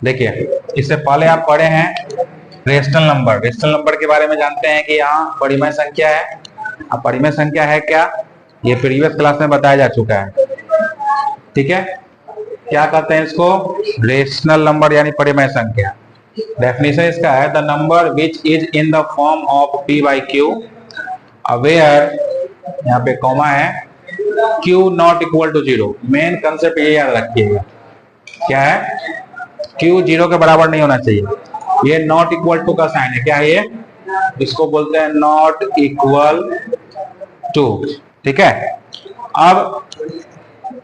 देखिए, इससे पहले आप पढ़े हैं रेशनल नंबर। रेशनल नंबर के बारे में जानते हैं कि यहाँ परिमेय संख्या है। अब परिमेय संख्या है क्या, ये प्रीवियस क्लास में बताया जा चुका है। ठीक है, क्या कहते हैं इसको, रेशनल नंबर यानी परिमेय संख्या। डेफिनेशन इसका है the number which is in the form of p by Q where, यहाँ पे कॉमा है, q not equal to zero. Main concept ये याद रखिएगा, क्या है, q जीरो के बराबर नहीं होना चाहिए। ये नॉट इक्वल टू का साइन है, क्या है ये, इसको बोलते हैं नॉट इक्वल टू। ठीक है, अब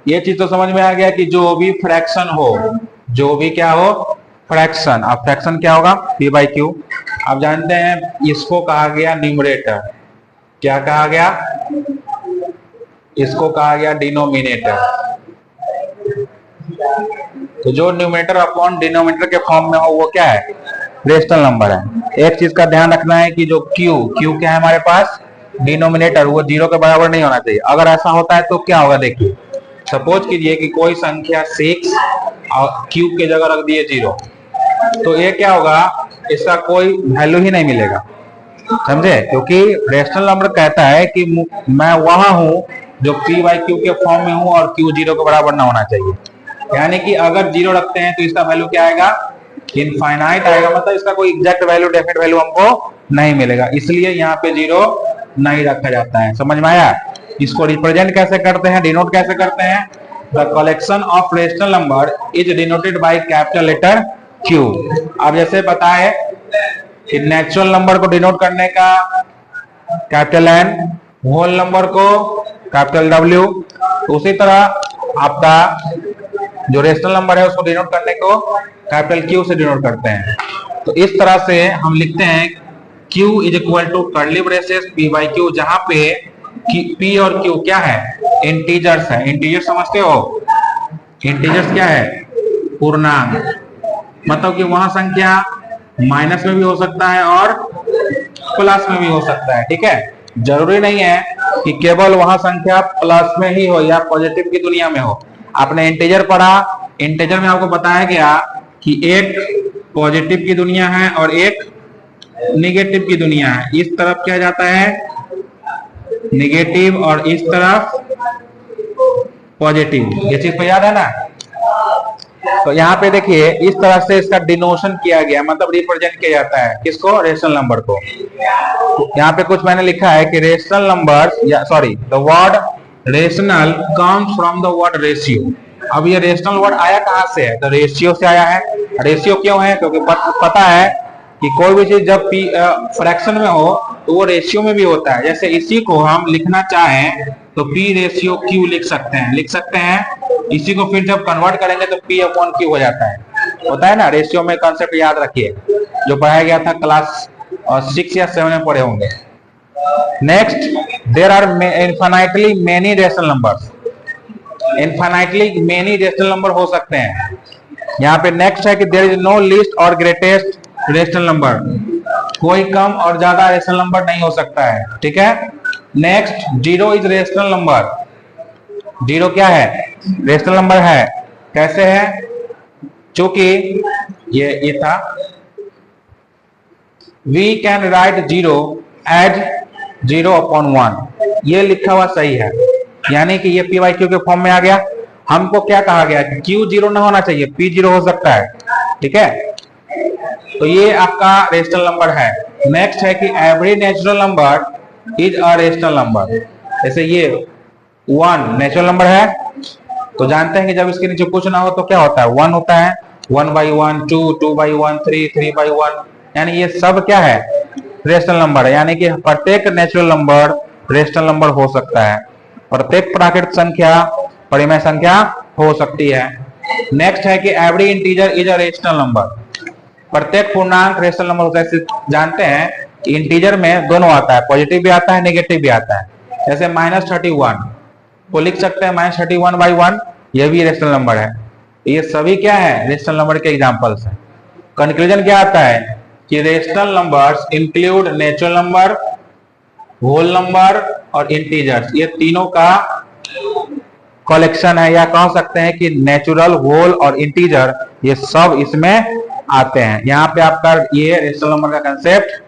ये चीज तो समझ में आ गया कि जो भी फ्रैक्शन हो, जो भी क्या हो, फ्रैक्शन। अब फ्रैक्शन क्या होगा, p बाई क्यू। आप जानते हैं इसको कहा गया न्यूमरेटर, क्या कहा गया, इसको कहा गया डिनोमिनेटर। तो जो न्यूमरेटर अपॉन डिनोमिनेटर के फॉर्म में हो वो क्या है, रेशनल नंबर है। एक चीज का ध्यान रखना है कि जो क्यू क्या है हमारे पास, डिनोमिनेटर, वो जीरो के बराबर नहीं होना चाहिए। अगर ऐसा होता है तो क्या होगा, देखिए सपोज कीजिए कि कोई संख्या 6 और क्यू के जगह रख दिए 0, तो ये क्या होगा, इसका कोई वैल्यू ही नहीं मिलेगा, समझे। क्योंकि रेशनल नंबर कहता है कि मैं वहां हूं जो p बाई क्यू के फॉर्म में हूं और q जीरो के बराबर ना होना चाहिए। यानी कि अगर 0 रखते हैं तो इसका वैल्यू क्या आएगा, इनफाइनाइट आएगा, मतलब इसका कोई एग्जैक्ट वैल्यू, डेफिनेट वैल्यू हमको नहीं मिलेगा। इसलिए यहाँ पे 0 नहीं रखा जाता है। समझ में आया। इसको रिप्रेजेंट कैसे करते हैं, डिनोट कैसे करते हैं, the collection of rational number is denoted by capital letter q। अब जैसे बताए कि नेचुरल नंबर को डिनोट करने का कैपिटल N, होल नंबर को कैपिटल W, तो उसी तरह आपका जो रेशनल नंबर है उसको डिनोट करने को कैपिटल Q से डिनोट करते हैं। तो इस तरह से हम लिखते हैं Q is equal to curly braces p by Q, जहां पे p और q क्या है, इंटीजर्स है। इंटीजर्स समझते हो, इंटीजर्स क्या है, पूर्णांक। मतलब कि वहां संख्या माइनस में भी हो सकता है और प्लस में भी हो सकता है। ठीक है, जरूरी नहीं है कि केवल वहां संख्या प्लस में ही हो या पॉजिटिव की दुनिया में हो। आपने इंटीजर पढ़ा, इंटीजर में आपको बताया गया कि एक पॉजिटिव की दुनिया है और एक निगेटिव की दुनिया है। इस तरफ क्या जाता है निगेटिव और इस तरफ पॉजिटिव, ये चीज तो याद है ना। तो यहाँ पे देखिए इस तरह से इसका डिनोशन किया गया, मतलब रिप्रेजेंट किया जाता है किसको, रेशनल नंबर को। तो यहाँ पे कुछ मैंने लिखा है कि रेशनल नंबर, या sorry, the word rational comes from the word ratio. अब ये रेशनल वर्ड आया कहाँ से है, तो रेशियो से आया है। रेशियो क्यों है, क्योंकि पता है कि कोई भी चीज जब फ्रैक्शन में हो तो वो रेशियो में भी होता है। जैसे इसी को हम लिखना चाहें तो p रेशियो q लिख सकते हैं, इसी को फिर जब कन्वर्ट करेंगे तो p अपॉन q हो जाता है, होता है ना। रेशियो में कंसेप्ट याद रखिए, जो पढ़ाया गया था क्लास 6 या 7 में पढ़े होंगे। Next, there are infinitely many rational numbers. Infinitely many rational number हो सकते हैं। यहाँ पे नेक्स्ट है कि देयर इज नो लीस्ट और ग्रेटेस्ट रेशनल नंबर, कोई कम और ज्यादा रेशनल नंबर नहीं हो सकता है। ठीक है, next, zero is rational number. Zero क्या है, रेशनल नंबर है। कैसे है, चूंकि ये था, we can write zero as 0/1, ये लिखा हुआ सही है। यानी कि ये p बाई क्यू के फॉर्म में आ गया। हमको क्या कहा गया कि q जीरो ना होना चाहिए, p जीरो हो सकता है। ठीक है, तो ये आपका रेशनल नंबर है। नेक्स्ट है कि every natural number is a rational number. जैसे ये 1 नेचुरल नंबर है, तो जानते हैं कि जब इसके नीचे कुछ ना हो तो क्या होता है, 1 होता है। 1/1, 2, 2/1, 3, 3/1, यानी ये सब क्या है, रेशनल नंबर है। यानी कि प्रत्येक नेचुरल नंबर रेशनल नंबर हो सकता है, प्रत्येक प्राकृतिक संख्या परिमेय संख्या हो सकती है। नेक्स्ट है कि every integer is a rational number. प्रत्येक पूर्णांक रेशनल नंबर होता है। जानते हैं इंटीजर में दोनों आता है, पॉजिटिव भी आता है, नेगेटिव भी आता है। जैसे -31 को लिख सकते हैं -31/1, यह भी रेशनल नंबर है। ये सभी क्या है, रेशनल नंबर के एग्जांपल्स हैं। कंक्लूजन क्या आता है कि rational numbers include natural number, whole number और इंटीजर्स। ये तीनों का कलेक्शन है, या कह सकते हैं कि नेचुरल, होल और इंटीजर, ये सब इसमें आते हैं। यहाँ पे आपका ये रेशनल नंबर का कंसेप्ट